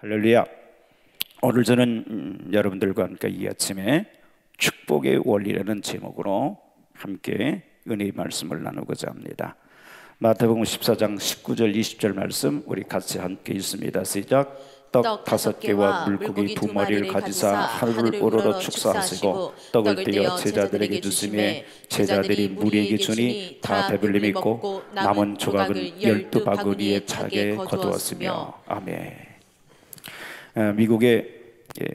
할렐루야. 오늘 저는 여러분들과 함께 이 아침에 축복의 원리라는 제목으로 함께 은혜의 말씀을 나누고자 합니다. 마태복음 14장 19절 20절 말씀 우리 같이 함께 읽습니다. 시작. 떡 5개와 물고기 2마리를 가지사 하늘을 우러러 축사하시고 떡을 떼어 제자들에게 주시매 제자들이 무리에게 주니 다 배불림이 있고 남은 조각은 12바구니에 차게 거두었으며. 아멘. 미국의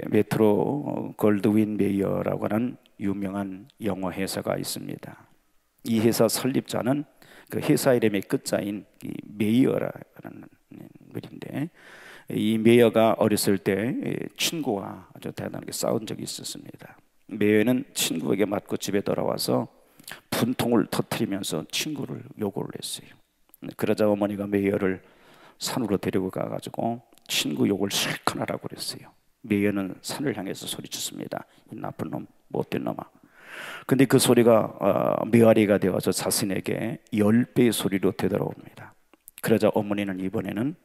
메트로 골드윈 메이어라고 하는 유명한 영어 회사가 있습니다. 이 회사 설립자는 그 회사 이름의 끝자인 메이어라는 분인데, 이 메이어가 어렸을 때 친구와 아주 대단하게 싸운 적이 있었습니다. 메이어는 친구에게 맞고 집에 돌아와서 분통을 터뜨리면서 친구를 욕을 했어요. 그러자 어머니가 메이어를 산으로 데리고 가가지고 친구 욕을 실컷 하라고 그랬어요. 메이어는 산을 향해서 소리쳤습니다. 이 나쁜 놈, 못된 놈아. 근데 그 소리가 메아리가 되어서 자신에게 10배의 소리로 되돌아옵니다. 그러자 어머니는 이번에는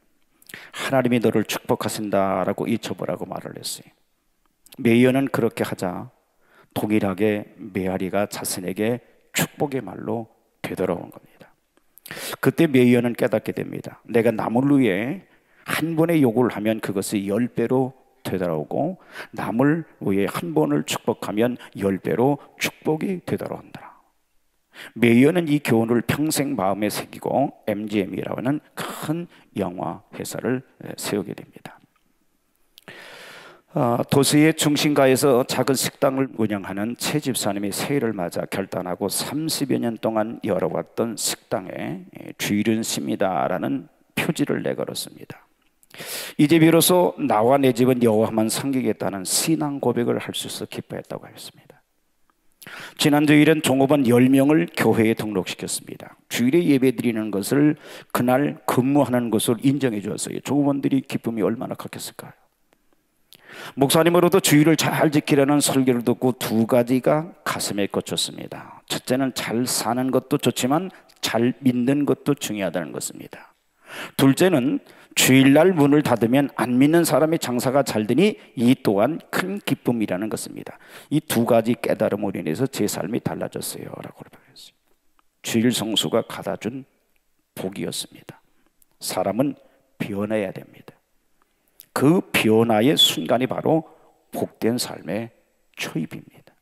하나님이 너를 축복하신다라고 잊혀보라고 말을 했어요. 메이어는 그렇게 하자 동일하게 메아리가 자신에게 축복의 말로 되돌아온 겁니다. 그때 메이어는 깨닫게 됩니다. 내가 남을 위해 한 번의 욕을 하면 그것이 10배로 되돌아오고 남을 위해 한 번을 축복하면 10배로 축복이 되돌아온다. 메이어는 이 교훈을 평생 마음에 새기고 MGM이라고 하는 큰 영화 회사를 세우게 됩니다. 도시의 중심가에서 작은 식당을 운영하는 최 집사님이 새해를 맞아 결단하고 30여 년 동안 열어왔던 식당에 주일은 쉽니다라는 표지를 내걸었습니다. 이제 비로소 나와 내 집은 여호와만 섬기겠다는 신앙 고백을 할 수 있어 기뻐했다고 했습니다. 지난 주일은 종업원 10명을 교회에 등록시켰습니다. 주일에 예배 드리는 것을 그날 근무하는 것을 인정해 주었어요. 종업원들이 기쁨이 얼마나 컸겠을까요? 목사님으로도 주일을 잘 지키려는 설교를 듣고 두 가지가 가슴에 꽂혔습니다. 첫째는 잘 사는 것도 좋지만 잘 믿는 것도 중요하다는 것입니다. 둘째는 주일날 문을 닫으면 안 믿는 사람의 장사가 잘 되니 이 또한 큰 기쁨이라는 것입니다. 이 두 가지 깨달음으로 인해서 제 삶이 달라졌어요 라고 말했어요. 주일 성수가 가다준 복이었습니다. 사람은 변해야 됩니다. 그 변화의 순간이 바로 복된 삶의 초입입니다.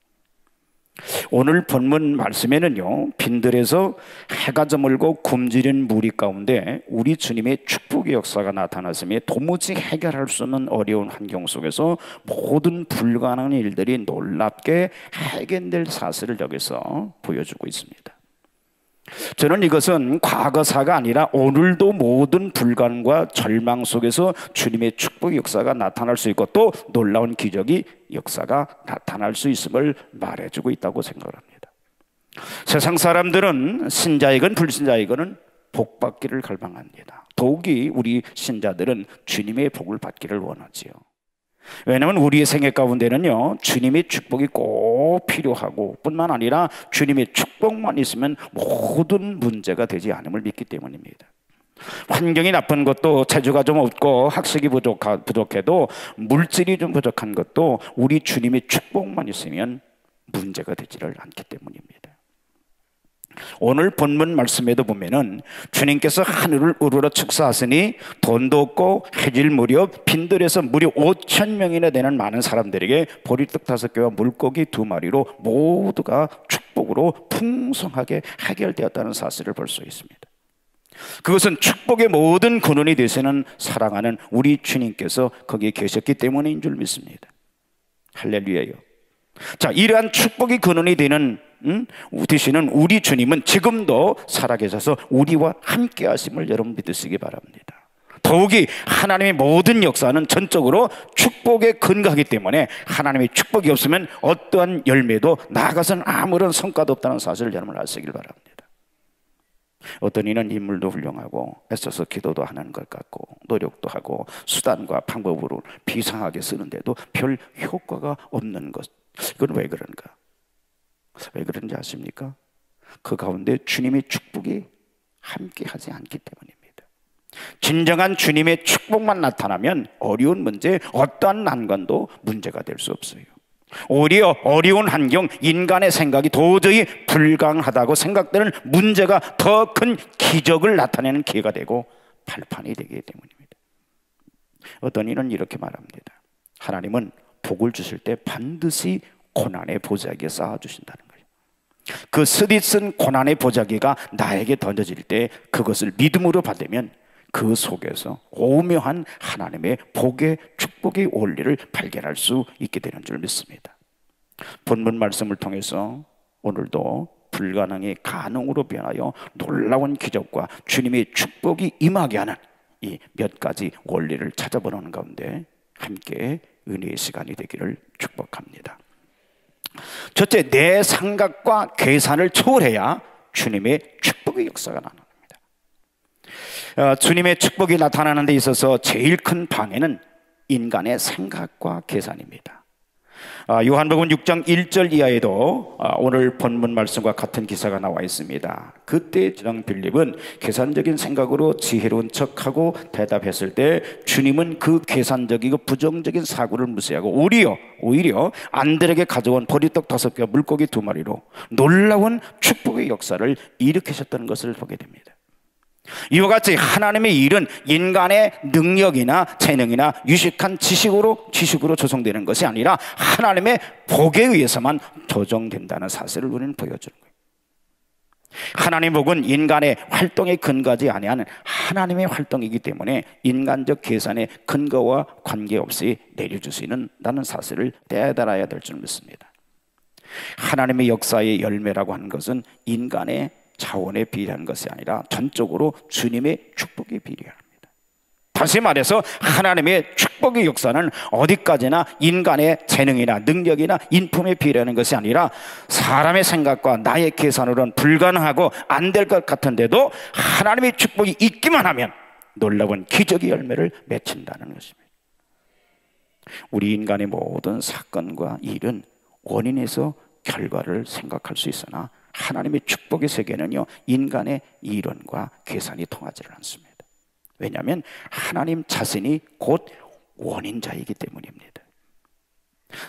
오늘 본문 말씀에는요, 빈들에서 해가 저물고 굶주린 무리 가운데 우리 주님의 축복의 역사가 나타났으며 도무지 해결할 수 없는 어려운 환경 속에서 모든 불가능한 일들이 놀랍게 해결될 사실을 여기서 보여주고 있습니다. 저는 이것은 과거사가 아니라 오늘도 모든 불가능과 절망 속에서 주님의 축복 역사가 나타날 수 있고 또 놀라운 기적이 역사가 나타날 수 있음을 말해주고 있다고 생각합니다. 세상 사람들은 신자이건 불신자이건 복 받기를 갈망합니다. 더욱이 우리 신자들은 주님의 복을 받기를 원하지요. 왜냐하면 우리의 생애 가운데는요, 주님의 축복이 꼭 필요하고 뿐만 아니라 주님의 축복만 있으면 모든 문제가 되지 않음을 믿기 때문입니다. 환경이 나쁜 것도, 재주가 좀 없고 학식이 부족해도, 물질이 좀 부족한 것도 우리 주님의 축복만 있으면 문제가 되지를 않기 때문입니다. 오늘 본문 말씀에도 보면은 주님께서 하늘을 우러러 축사하시니 돈도 없고 해질 무렵 빈들에서 무려 5,000명이나 되는 많은 사람들에게 보리떡 5개와 물고기 2마리로 모두가 축복으로 풍성하게 해결되었다는 사실을 볼 수 있습니다. 그것은 축복의 모든 근원이 되시는 사랑하는 우리 주님께서 거기에 계셨기 때문인 줄 믿습니다. 할렐루야요. 자, 이러한 축복의 근원이 되시는 우리 주님은 지금도 살아계셔서 우리와 함께 하심을 여러분 믿으시기 바랍니다. 더욱이 하나님의 모든 역사는 전적으로 축복에 근거하기 때문에 하나님의 축복이 없으면 어떠한 열매도 나아가서는 아무런 성과도 없다는 사실을 여러분 아시길 바랍니다. 어떤 이는 인물도 훌륭하고 애써서 기도도 하는 것 같고 노력도 하고 수단과 방법으로 비상하게 쓰는데도 별 효과가 없는 것. 이건 왜 그런가? 왜 그런지 아십니까? 그 가운데 주님의 축복이 함께 하지 않기 때문입니다. 진정한 주님의 축복만 나타나면 어려운 문제, 어떠한 난관도 문제가 될 수 없어요. 오히려 어려운 환경, 인간의 생각이 도저히 불가능하다고 생각되는 문제가 더 큰 기적을 나타내는 기회가 되고 발판이 되기 때문입니다. 어떤 이는 이렇게 말합니다. 하나님은 복을 주실 때 반드시 고난의 보자기에 쌓아주신다는 거예요. 그 쓰디쓴 고난의 보자기가 나에게 던져질 때 그것을 믿음으로 받으면 그 속에서 오묘한 하나님의 복의 축복의 원리를 발견할 수 있게 되는 줄 믿습니다. 본문 말씀을 통해서 오늘도 불가능이 가능으로 변하여 놀라운 기적과 주님의 축복이 임하게 하는 이 몇 가지 원리를 찾아보는 가운데 함께 은혜의 시간이 되기를 축복합니다. 첫째, 내 생각과 계산을 초월해야 주님의 축복의 역사가 나타납니다. 주님의 축복이 나타나는 데 있어서 제일 큰 방해는 인간의 생각과 계산입니다. 요한복음 6장 1절 이하에도 오늘 본문 말씀과 같은 기사가 나와 있습니다. 그때 장 빌립은 계산적인 생각으로 지혜로운 척하고 대답했을 때 주님은 그 계산적이고 부정적인 사고를 무시하고 오히려 안들에게 가져온 보리떡 5개와 물고기 2마리로 놀라운 축복의 역사를 일으키셨다는 것을 보게 됩니다. 이와 같이 하나님의 일은 인간의 능력이나 재능이나 유식한 지식으로 조성되는 것이 아니라 하나님의 복에 의해서만 조정된다는 사실을 우리는 보여주는 거예요. 하나님의 복은 인간의 활동에 근거하지 아니하는 하나님의 활동이기 때문에 인간적 계산의 근거와 관계없이 내려주시는다는 사실을 깨달아야 될 줄 믿습니다. 하나님의 역사의 열매라고 하는 것은 인간의 자원에 비례한 것이 아니라 전적으로 주님의 축복에 비례합니다. 다시 말해서 하나님의 축복의 역사는 어디까지나 인간의 재능이나 능력이나 인품에 비례하는 것이 아니라 사람의 생각과 나의 계산으로는 불가능하고 안 될 것 같은데도 하나님의 축복이 있기만 하면 놀라운 기적의 열매를 맺힌다는 것입니다. 우리 인간의 모든 사건과 일은 원인에서 결과를 생각할 수 있으나 하나님의 축복의 세계는요, 인간의 이론과 계산이 통하지를 않습니다. 왜냐하면 하나님 자신이 곧 원인자이기 때문입니다.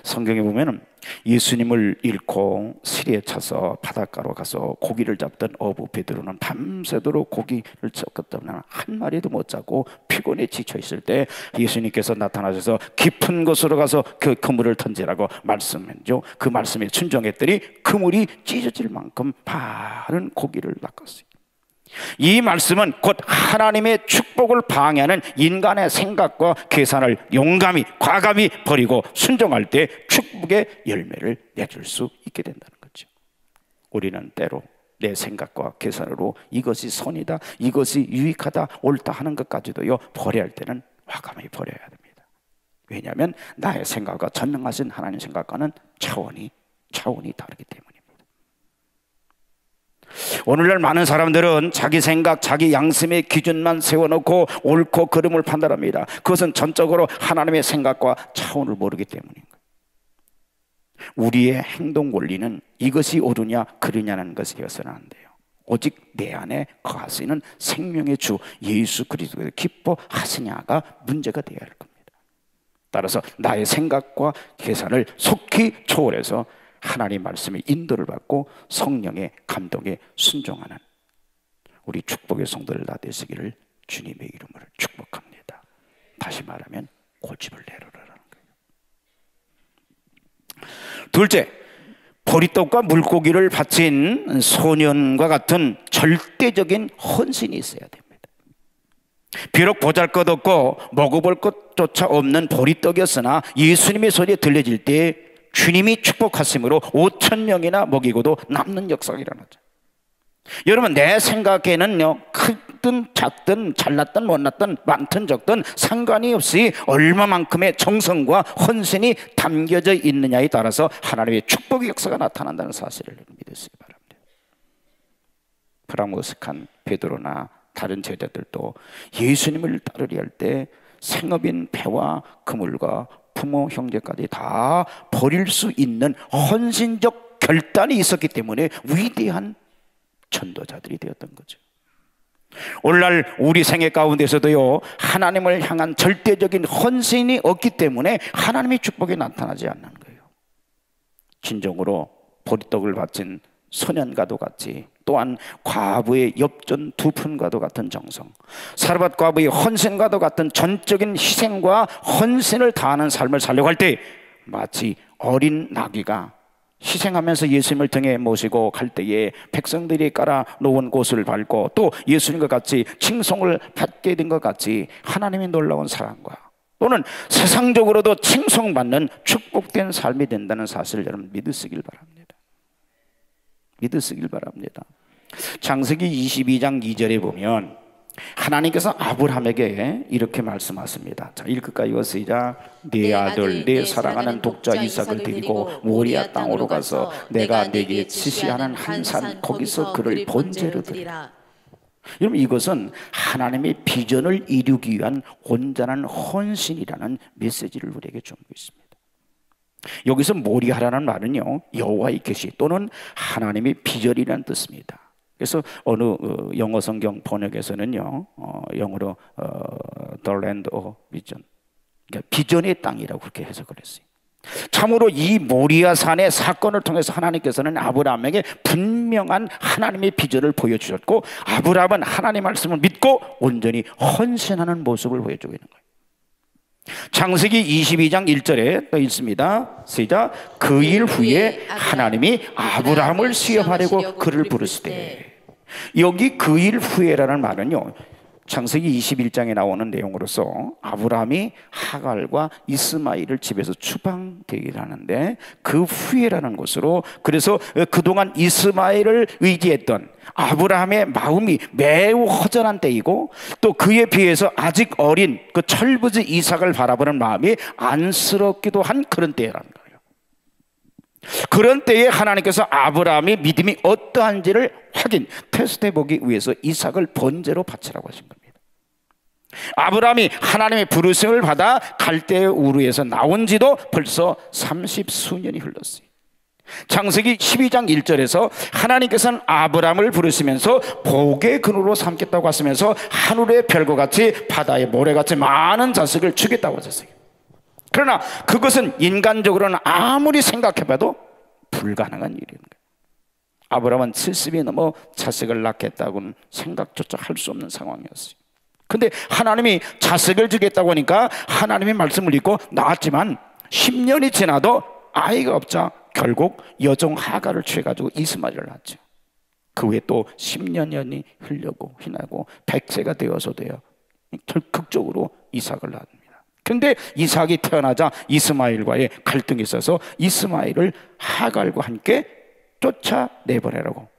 성경에 보면 예수님을 잃고 시리에 차서 바닷가로 가서 고기를 잡던 어부 베드로는 밤새도록 고기를 잡았다면 한 마리도 못 잡고 피곤에 지쳐 있을 때 예수님께서 나타나셔서 깊은 곳으로 가서 그 그물을 던지라고 말씀했죠. 그 말씀에 순종했더니 그물이 찢어질 만큼 많은 고기를 낚았어요. 이 말씀은 곧 하나님의 축복을 방해하는 인간의 생각과 계산을 용감히 과감히 버리고 순종할 때 축복의 열매를 내줄 수 있게 된다는 거죠. 우리는 때로 내 생각과 계산으로 이것이 선이다, 이것이 유익하다, 옳다 하는 것까지도요 버려야 할 때는 과감히 버려야 됩니다. 왜냐하면 나의 생각과 전능하신 하나님 생각과는 차원이 다르기 때문입니다. 오늘날 많은 사람들은 자기 생각, 자기 양심의 기준만 세워놓고 옳고 그름을 판단합니다. 그것은 전적으로 하나님의 생각과 차원을 모르기 때문인 거예요. 우리의 행동 원리는 이것이 옳으냐 그르냐는 것이어서는 안 돼요. 오직 내 안에 거하시는 생명의 주 예수 그리스도를 기뻐하시냐가 문제가 되어야 할 겁니다. 따라서 나의 생각과 계산을 속히 초월해서 하나님 말씀의 인도를 받고 성령의 감동에 순종하는 우리 축복의 성도들 다 되시기를 주님의 이름으로 축복합니다. 다시 말하면 고집을 내려라는 거예요. 둘째, 보리떡과 물고기를 바친 소년과 같은 절대적인 헌신이 있어야 됩니다. 비록 보잘것없고 먹어볼 것조차 없는 보리떡이었으나 예수님의 소리에 들려질 때 주님이 축복하심으로 5,000명이나 먹이고도 남는 역사가 일어나죠. 여러분, 내 생각에는요, 크든 작든 잘났든 못났든 많든 적든 상관이 없이 얼마만큼의 정성과 헌신이 담겨져 있느냐에 따라서 하나님의 축복의 역사가 나타난다는 사실을 믿으시기 바랍니다. 프라모스칸 베드로나 다른 제자들도 예수님을 따르려 할 때 생업인 배와 그물과 부모 형제까지 다 버릴 수 있는 헌신적 결단이 있었기 때문에 위대한 전도자들이 되었던 거죠. 오늘날 우리 생애 가운데서도요, 하나님을 향한 절대적인 헌신이 없기 때문에 하나님의 축복이 나타나지 않는 거예요. 진정으로 보리떡을 바친 소년과도 같이, 또한 과부의 엽전 2푼과도 같은 정성, 사르밧 과부의 헌신과도 같은 전적인 희생과 헌신을 다하는 삶을 살려고 할 때 마치 어린 나귀가 희생하면서 예수님을 등에 모시고 갈 때에 백성들이 깔아 놓은 곳을 밟고 또 예수님과 같이 칭송을 받게 된 것 같이 하나님의 놀라운 사랑과 또는 세상적으로도 칭송받는 축복된 삶이 된다는 사실을 여러분 믿으시길 바랍니다. 믿으시길 바랍니다. 창세기 22장 2절에 보면 하나님께서 아브라함에게 이렇게 말씀하십니다. 자, 읽을까요? 시작. 네 아들, 네 사랑하는 독자 이삭을 데리고 모리아 땅으로 가서 내가 네게 지시하는 한 산 거기서 그를 번제로 드리라. 여러분, 이것은 하나님의 비전을 이루기 위한 온전한 헌신이라는 메시지를 우리에게 주고 있습니다. 여기서 모리아라는 말은요, 여호와의 계시 또는 하나님의 비전이라는 뜻입니다. 그래서 어느 영어 성경 번역에서는요, 영어로 The Land of Vision, 그러니까 비전의 땅이라고 그렇게 해석을 했어요. 참으로 이 모리아 산의 사건을 통해서 하나님께서는 아브라함에게 분명한 하나님의 비전을 보여주셨고, 아브라함은 하나님의 말씀을 믿고 온전히 헌신하는 모습을 보여주고 있는 거예요. 창세기 22장 1절에 또 있습니다. 시작. 그 일 후에 하나님이 아브라함을 시험하려고 그를 부르시되. 여기 그 일 후에라는 말은요, 창세기 21장에 나오는 내용으로서 아브라함이 하갈과 이스마엘을 집에서 추방되기를 하는데 그 후에라는 것으로, 그래서 그동안 이스마엘을 의지했던 아브라함의 마음이 매우 허전한 때이고 또 그에 비해서 아직 어린 그 철부지 이삭을 바라보는 마음이 안쓰럽기도 한 그런 때라는 거예요. 그런 때에 하나님께서 아브라함의 믿음이 어떠한지를 테스트해 보기 위해서 이삭을 번제로 바치라고 하신 겁니다. 아브라함이 하나님의 부르심을 받아 갈대의 우르에서 나온 지도 벌써 30수년이 흘렀어요. 창세기 12장 1절에서 하나님께서는 아브라함을 부르시면서 복의 근원으로 삼겠다고 하시면서 하늘의 별과 같이 바다의 모래같이 많은 자식을 주겠다고 하셨어요. 그러나 그것은 인간적으로는 아무리 생각해봐도 불가능한 일인 거예요. 아브라함은 70이 넘어 자식을 낳겠다고는 생각조차 할 수 없는 상황이었어요. 근데 하나님이 자식을 주겠다고 하니까 하나님의 말씀을 믿고 낳았지만 10년이 지나도 아이가 없자 결국 여종 하갈을 취해가지고 이스마엘을 낳았죠. 그 후에 또 10년이 흘려고 지나고 100세가 되어서도요, 극적으로 이삭을 낳습니다. 그런데 이삭이 태어나자 이스마엘과의 갈등이 있어서 이스마엘을 하갈과 함께 쫓아내보내라고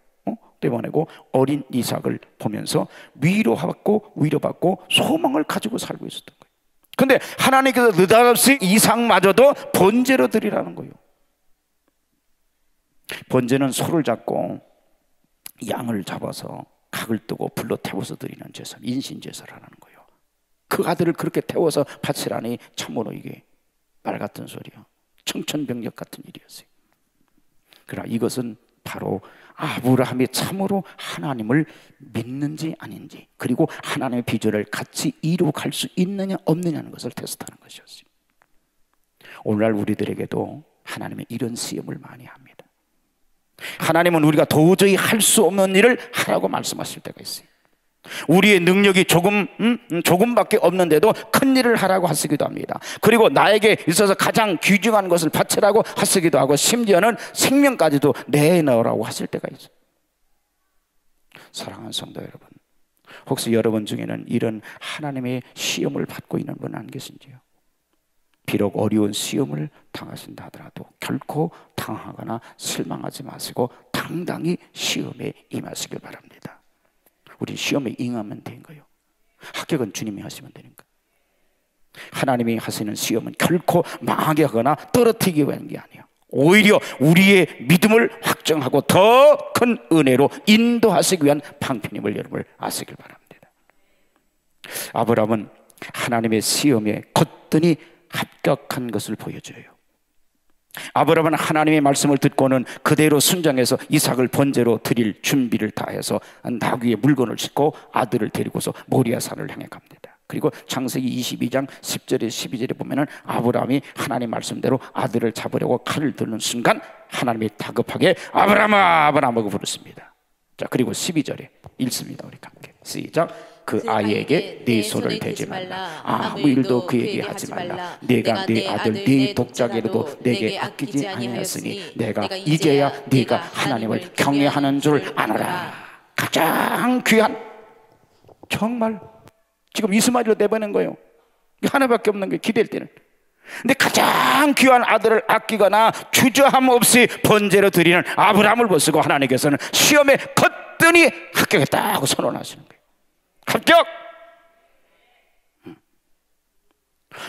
내보내고 어린 이삭을 보면서 위로받고 소망을 가지고 살고 있었던 거예요. 그런데 하나님께서 느닷없이 이삭마저도 번제로 드리라는 거예요. 번제는 소를 잡고 양을 잡아서 각을 뜨고 불로 태워서 드리는 제사, 인신제사라는 거예요. 그 아들을 그렇게 태워서 바치라니 참으로 이게 말 같은 소리야. 청천벽력 같은 일이었어요. 그러나 이것은 바로 아브라함이 참으로 하나님을 믿는지 아닌지, 그리고 하나님의 비전을 같이 이루어갈 수 있느냐 없느냐는 것을 테스트하는 것이었어요. 오늘날 우리들에게도 하나님의 이런 시험을 많이 합니다. 하나님은 우리가 도저히 할 수 없는 일을 하라고 말씀하실 때가 있어요. 우리의 능력이 조금밖에 없는데도 큰 일을 하라고 하시기도 합니다. 그리고 나에게 있어서 가장 귀중한 것을 바치라고 하시기도 하고, 심지어는 생명까지도 내놓으라고 하실 때가 있어요. 사랑하는 성도 여러분, 혹시 여러분 중에는 이런 하나님의 시험을 받고 있는 분 안 계신지요? 비록 어려운 시험을 당하신다 하더라도 결코 당하거나 실망하지 마시고 당당히 시험에 임하시길 바랍니다. 우리 시험에 응하면 되는 거예요. 합격은 주님이 하시면 되는 거예요. 하나님이 하시는 시험은 결코 망하게 하거나 떨어뜨리기 위한 게 아니에요. 오히려 우리의 믿음을 확정하고 더 큰 은혜로 인도하시기 위한 방편임을 여러분 아시길 바랍니다. 아브라함은 하나님의 시험에 거뜬히 합격한 것을 보여줘요. 아브라함은 하나님의 말씀을 듣고는 그대로 순종해서 이삭을 번제로 드릴 준비를 다해서 나귀에 물건을 싣고 아들을 데리고서 모리아 산을 향해 갑니다. 그리고 창세기 22장 10절에 12절에 보면은 아브라함이 하나님 말씀대로 아들을 잡으려고 칼을 드는 순간 하나님이 다급하게 아브라함아 아브라함 하고 부르습니다. 자, 그리고 12절에 읽습니다. 우리 함께 시작. 그 아이에게 네 손을 대지 말라. 아무 일도 그에게 하지 말라. 내가 네 아들 네 독자에게도 내게 아끼지 아니하였으니 내가 이제야 네가 하나님을 경외하는 줄 아노라. 가장 귀한, 정말 지금 이스마엘로 내보낸 거예요. 하나밖에 없는 게 기댈 때는. 근데 가장 귀한 아들을 아끼거나 주저함 없이 번제로 드리는 아브라함을 보시고 하나님께서는 시험에 거뜬히 합격했다고 선언하시는 거예요. 합격!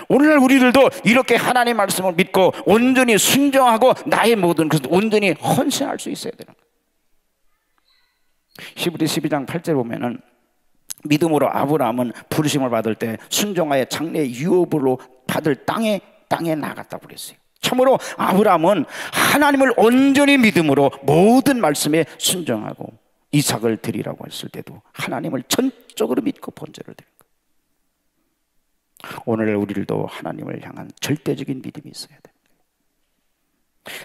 오늘날 우리들도 이렇게 하나님 말씀을 믿고 온전히 순종하고 나의 모든 것을 온전히 헌신할 수 있어야 되는 거예요. 히브리 12장 8절 보면은 믿음으로 아브라함은 부르심을 받을 때 순종하여 장래 유업으로 받을 땅에 나갔다고 그랬어요. 참으로 아브라함은 하나님을 온전히 믿음으로 모든 말씀에 순종하고 이삭을 드리라고 했을 때도 하나님을 전적으로 믿고 번제를 드린 거예요. 오늘 우리들도 하나님을 향한 절대적인 믿음이 있어야 돼요.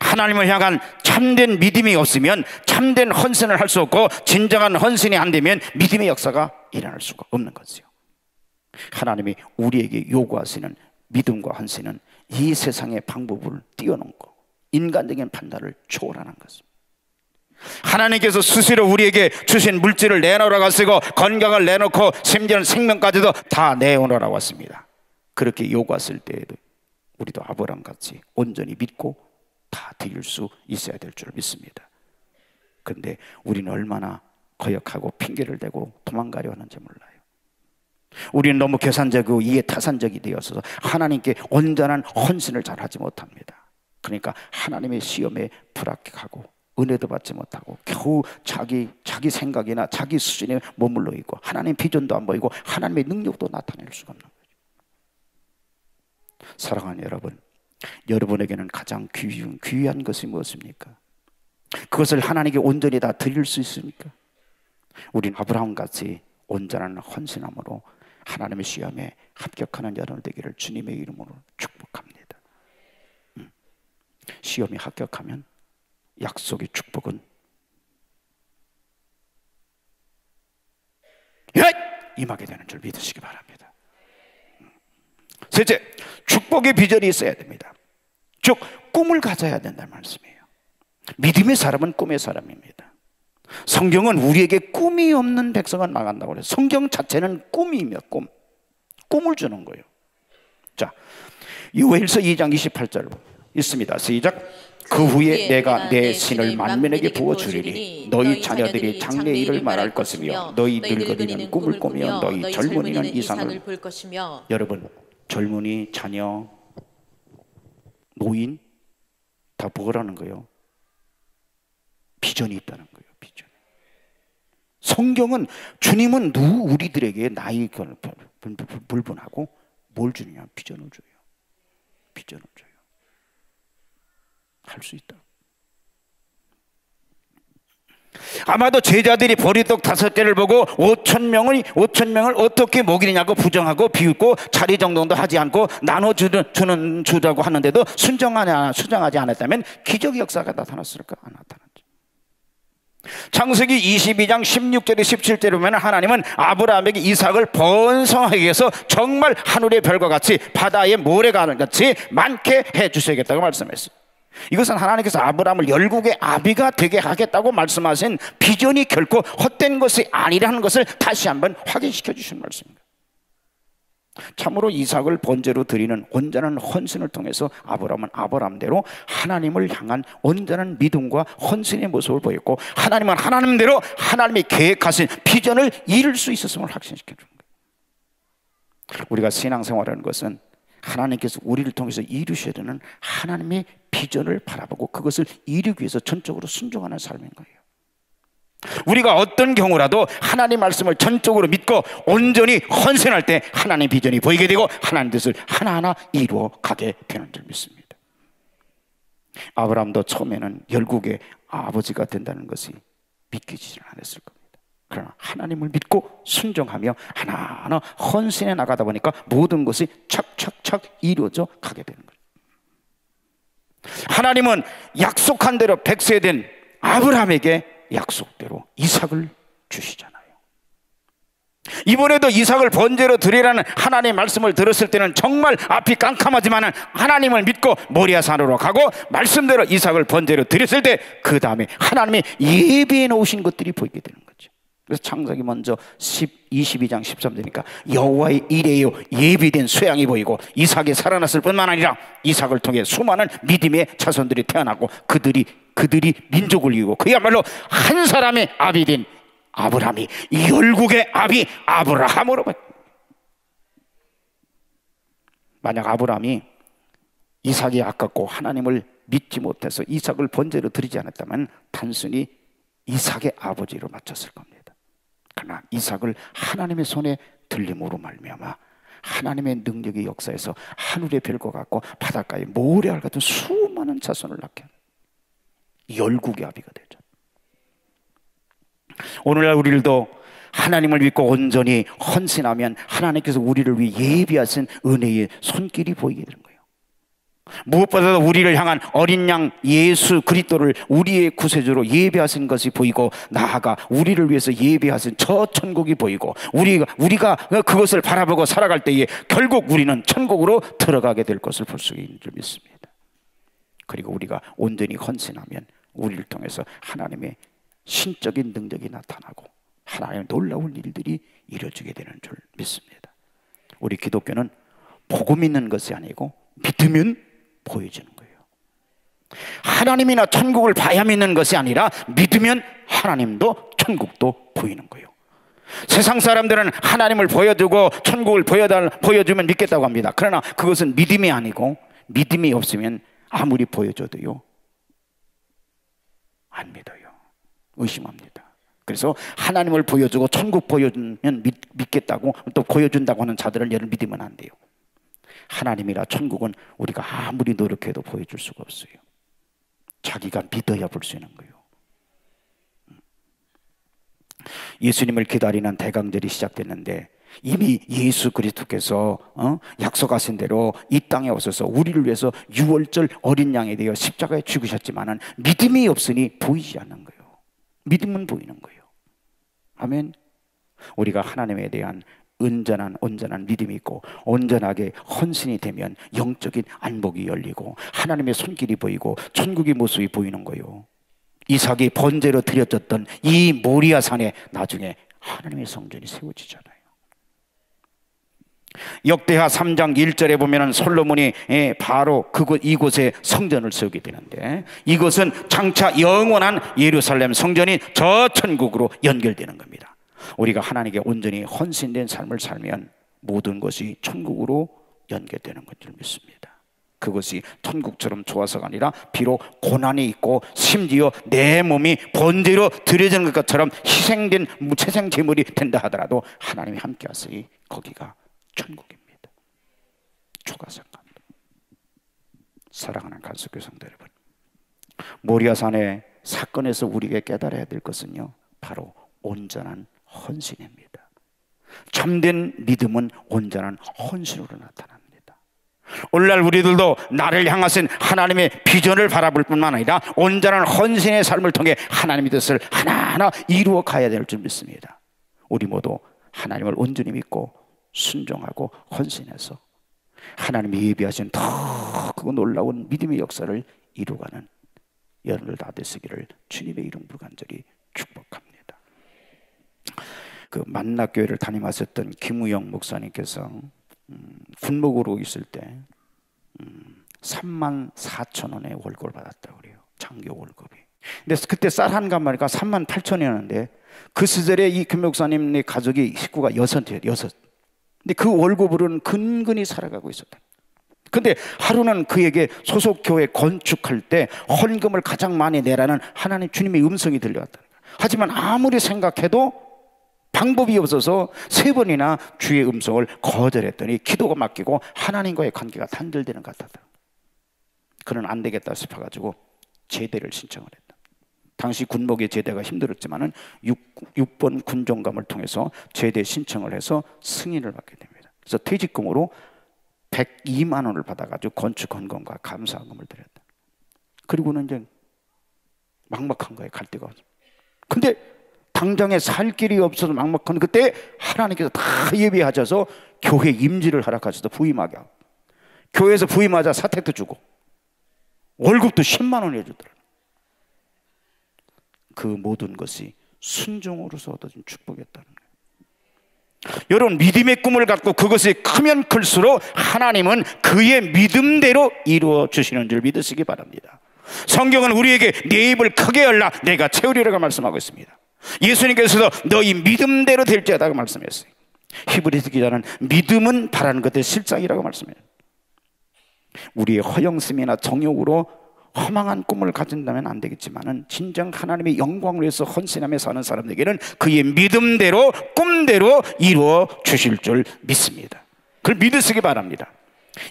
하나님을 향한 참된 믿음이 없으면 참된 헌신을 할 수 없고 진정한 헌신이 안 되면 믿음의 역사가 일어날 수가 없는 거죠. 하나님이 우리에게 요구하시는 믿음과 헌신은 이 세상의 방법을 뛰어넘은 거, 인간적인 판단을 초월하는 것입니다. 하나님께서 스스로 우리에게 주신 물질을 내놓으라고 하시고 건강을 내놓고 심지어는 생명까지도 다 내놓으라고 했습니다. 그렇게 요구했을 때에도 우리도 아브라함같이 온전히 믿고 다 드릴 수 있어야 될 줄 믿습니다. 그런데 우리는 얼마나 거역하고 핑계를 대고 도망가려 하는지 몰라요. 우리는 너무 계산적이고 이해타산적이 되어서 하나님께 온전한 헌신을 잘 하지 못합니다. 그러니까 하나님의 시험에 불합격하고 은혜도 받지 못하고 겨우 자기 생각이나 자기 수준에 머물러 있고 하나님의 비전도 안 보이고 하나님의 능력도 나타낼 수가 없는 거죠. 사랑하는 여러분, 여러분에게는 가장 귀한 것이 무엇입니까? 그것을 하나님께 온전히 다 드릴 수 있습니까? 우린 아브라함같이 온전한 헌신함으로 하나님의 시험에 합격하는 여러분 되기를 주님의 이름으로 축복합니다. 시험에 합격하면 약속의 축복은 임하게 되는 줄 믿으시기 바랍니다. 셋째, 축복의 비전이 있어야 됩니다. 즉 꿈을 가져야 된다는 말씀이에요. 믿음의 사람은 꿈의 사람입니다. 성경은 우리에게 꿈이 없는 백성은 나간다고 그래요. 성경 자체는 꿈이며 꿈을 주는 거예요. 자, 요엘서 2장 28절 있습니다. 시작. 그 후에 내가 내 신을 만민에게 부어주리니 너희 자녀들이 장래 일을 말할 것이며 너희 늙은이는 꿈을 꾸며 너희 젊은이는 이상을 볼 것이며. 여러분, 젊은이, 자녀, 노인 다 뭐라는 거예요? 비전이 있다는 거예요. 비전. 성경은 주님은 우리들에게 나이 불분하고 뭘 주느냐? 비전을 줘요. 비전을 줘요. 할 수 있다. 아마도 제자들이 보리떡 5개를 보고 5,000명을 어떻게 먹이느냐고 부정하고 비웃고 자리 정돈도 하지 않고 주자고 하는데도 수정하지 않았다면 기적의 역사가 나타났을까? 안 나타났죠. 창세기 22장 16절에 17절에 보면 하나님은 아브라함에게 이삭을 번성하게 해서 정말 하늘의 별과 같이 바다의 모래가 같이 많게 해 주셔야겠다고 말씀했어요. 이것은 하나님께서 아브라함을 열국의 아비가 되게 하겠다고 말씀하신 비전이 결코 헛된 것이 아니라는 것을 다시 한번 확인시켜 주신 말씀입니다. 참으로 이삭을 번제로 드리는 온전한 헌신을 통해서 아브라함은 아브라함대로 하나님을 향한 온전한 믿음과 헌신의 모습을 보였고, 하나님은 하나님대로 하나님이 계획하신 비전을 이룰 수 있었음을 확신시켜 준 거예요. 우리가 신앙생활하는 것은 하나님께서 우리를 통해서 이루셔야 되는 하나님의 비전을 바라보고 그것을 이루기 위해서 전적으로 순종하는 삶인 거예요. 우리가 어떤 경우라도 하나님 말씀을 전적으로 믿고 온전히 헌신할 때 하나님 비전이 보이게 되고 하나님 뜻을 하나하나 이루어 가게 되는 줄 믿습니다. 아브라함도 처음에는 열국의 아버지가 된다는 것이 믿기지 않았을 겁니다. 그러나 하나님을 믿고 순종하며 하나하나 헌신해 나가다 보니까 모든 것이 착착착 이루어져 가게 되는 거예요. 하나님은 약속한 대로 100세 된 아브라함에게 약속대로 이삭을 주시잖아요. 이번에도 이삭을 번제로 드리라는 하나님의 말씀을 들었을 때는 정말 앞이 깜깜하지만 하나님을 믿고 모리아산으로 가고 말씀대로 이삭을 번제로 드렸을 때 그 다음에 하나님이 예비해 놓으신 것들이 보이게 되는 거죠. 그래서 창세기 먼저 22장 13절이니까 여호와의 이레요 예비된 수양이 보이고 이삭이 살아났을 뿐만 아니라 이삭을 통해 수많은 믿음의 자손들이 태어나고 그들이 민족을 이루고 그야말로 한 사람의 아비 된 아브라함이 열국의 아비 아브라함으로 만약 아브라함이 이삭이 아깝고 하나님을 믿지 못해서 이삭을 번제로 드리지 않았다면 단순히 이삭의 아버지로 맞췄을 겁니다. 그러나 이삭을 하나님의 손에 들림으로 말미암아 하나님의 능력의 역사에서 하늘의 별과 같고 바닷가의 모래알 같은 수많은 자손을 낳게 하는 열국의 아비가 되죠. 오늘날 우리들도 하나님을 믿고 온전히 헌신하면 하나님께서 우리를 위해 예비하신 은혜의 손길이 보이게 되는 거예요. 무엇보다도 우리를 향한 어린 양 예수 그리스도를 우리의 구세주로 예비하신 것이 보이고 나아가 우리를 위해서 예비하신 저 천국이 보이고 우리가 그것을 바라보고 살아갈 때에 결국 우리는 천국으로 들어가게 될 것을 볼 수 있는 줄 믿습니다. 그리고 우리가 온전히 헌신하면 우리를 통해서 하나님의 신적인 능력이 나타나고 하나님의 놀라운 일들이 이루어지게 되는 줄 믿습니다. 우리 기독교는 보고 믿는 것이 아니고 믿으면 보여지는 거예요. 하나님이나 천국을 봐야 믿는 것이 아니라 믿으면 하나님도 천국도 보이는 거예요. 세상 사람들은 하나님을 보여주고 천국을 보여주면 믿겠다고 합니다. 그러나 그것은 믿음이 아니고 믿음이 없으면 아무리 보여줘도요 안 믿어요. 의심합니다. 그래서 하나님을 보여주고 천국 보여주면 믿겠다고 또 보여준다고 하는 자들을 예를 믿으면 안 돼요. 하나님이라 천국은 우리가 아무리 노력해도 보여줄 수가 없어요. 자기가 믿어야 볼 수 있는 거예요. 예수님을 기다리는 대강절이 시작됐는데 이미 예수 그리스도께서 약속하신 대로 이 땅에 오셔서 우리를 위해서 유월절 어린 양이 되어 십자가에 죽으셨지만 믿음이 없으니 보이지 않는 거예요. 믿음은 보이는 거예요. 아멘. 우리가 하나님에 대한 온전한 믿음이 있고 온전하게 헌신이 되면 영적인 안목이 열리고 하나님의 손길이 보이고 천국의 모습이 보이는 거예요. 이삭이 번제로 드려졌던 이 모리아산에 나중에 하나님의 성전이 세워지잖아요. 역대하 3장 1절에 보면은 솔로몬이 바로 이곳에 성전을 세우게 되는데 이것은 장차 영원한 예루살렘 성전이 저 천국으로 연결되는 겁니다. 우리가 하나님께 온전히 헌신된 삶을 살면 모든 것이 천국으로 연결되는 것 줄 믿습니다. 그것이 천국처럼 좋아서가 아니라 비록 고난이 있고 심지어 내 몸이 번제로 드려지는 것처럼 희생된 무채생 제물이 된다 하더라도 하나님이 함께 하시니 거기가 천국입니다. 초가상감. 사랑하는 간수교 성도 여러분, 모리아산의 사건에서 우리에게 깨달아야 될 것은요 바로 온전한 헌신입니다. 참된 믿음은 온전한 헌신으로 나타납니다. 오늘날 우리들도 나를 향하신 하나님의 비전을 바라볼 뿐만 아니라 온전한 헌신의 삶을 통해 하나님의 뜻을 하나하나 이루어 가야 될 줄 믿습니다. 우리 모두 하나님을 온전히 믿고 순종하고 헌신해서 하나님이 예비하신 더 그 놀라운 믿음의 역사를 이루어가는 여러분들 다 되시기를 주님의 이름으로 간절히 축복합니다. 그 만나교회를 담임하셨던 김우영 목사님께서 군목으로 있을 때 34,000원의 월급을 받았다고 그래요. 장교 월급이. 근데 그때 쌀 한 가마니까 38,000원이었는데 그 시절에 이 김 목사님의 가족이 식구가 여섯이에요. 근데 그 월급으로는 근근히 살아가고 있었다. 근데 하루는 그에게 소속 교회 건축할 때 헌금을 가장 많이 내라는 하나님 주님의 음성이 들려왔다. 하지만 아무리 생각해도 방법이 없어서 3번이나 주의 음성을 거절했더니 기도가 막히고 하나님과의 관계가 단절되는 것 같았다. 그는 안 되겠다 싶어가지고 제대를 신청을 했다. 당시 군복의 제대가 힘들었지만은 6번 군종감을 통해서 제대 신청을 해서 승인을 받게 됩니다. 그래서 퇴직금으로 102만 원을 받아가지고 건축 헌금과 감사금을 드렸다. 그리고는 이제 막막한 거예요. 갈 데가 없어. 근데 당장에 살 길이 없어서 막막한 그때 하나님께서 다 예비하셔서 교회 임지를 허락하셔서 부임하게 하고, 교회에서 부임하자 사택도 주고 월급도 10만 원 해주더라고요. 그 모든 것이 순종으로서 얻어진 축복이었다는 거예요. 여러분, 믿음의 꿈을 갖고 그것이 크면 클수록 하나님은 그의 믿음대로 이루어 주시는 줄 믿으시기 바랍니다. 성경은 우리에게 내 입을 크게 열라 내가 채우리라고 말씀하고 있습니다. 예수님께서도 너희 믿음대로 될지어다고 말씀했어요. 히브리서 기자는 믿음은 바라는 것의 실상이라고 말씀해요. 우리의 허영심이나 정욕으로 허망한 꿈을 가진다면 안 되겠지만은 진정 하나님의 영광을 위해서 헌신하며 사는 사람에게는 그의 믿음대로 꿈대로 이루어 주실 줄 믿습니다. 그걸 믿으시기 바랍니다.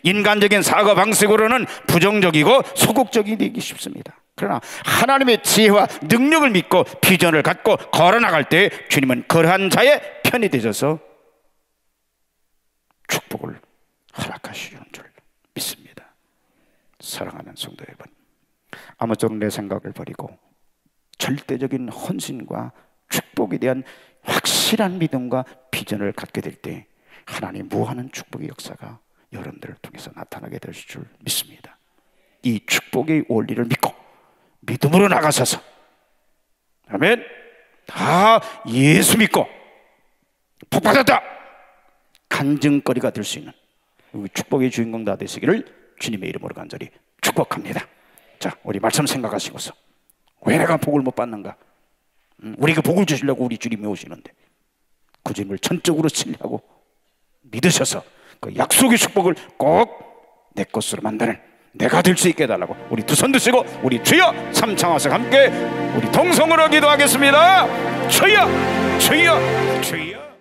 인간적인 사고 방식으로는 부정적이고 소극적이 되기 쉽습니다. 그러나 하나님의 지혜와 능력을 믿고 비전을 갖고 걸어나갈 때 주님은 그러한 자의 편이 되셔서 축복을 허락하시는 줄 믿습니다. 사랑하는 성도 여러분, 아무쪼록 내 생각을 버리고 절대적인 헌신과 축복에 대한 확실한 믿음과 비전을 갖게 될 때 하나님 무한한 축복의 역사가 여러분들을 통해서 나타나게 되실 줄 믿습니다. 이 축복의 원리를 믿고 믿음으로 나가셔서, 아멘, 다 예수 믿고 복 받았다 간증거리가 될 수 있는 축복의 주인공 다 되시기를 주님의 이름으로 간절히 축복합니다. 자, 우리 말씀 생각하시고서 왜 내가 복을 못 받는가? 우리가 복을 주시려고 우리 주님이 오시는데 그 주님을 전적으로 신뢰하고 믿으셔서 그 약속의 축복을 꼭 내 것으로 만드는 내가 될 수 있게 해달라고 우리 두 손 드시고 우리 주여 삼창와서 함께 우리 동성으로 기도하겠습니다. 주여 주여 주여.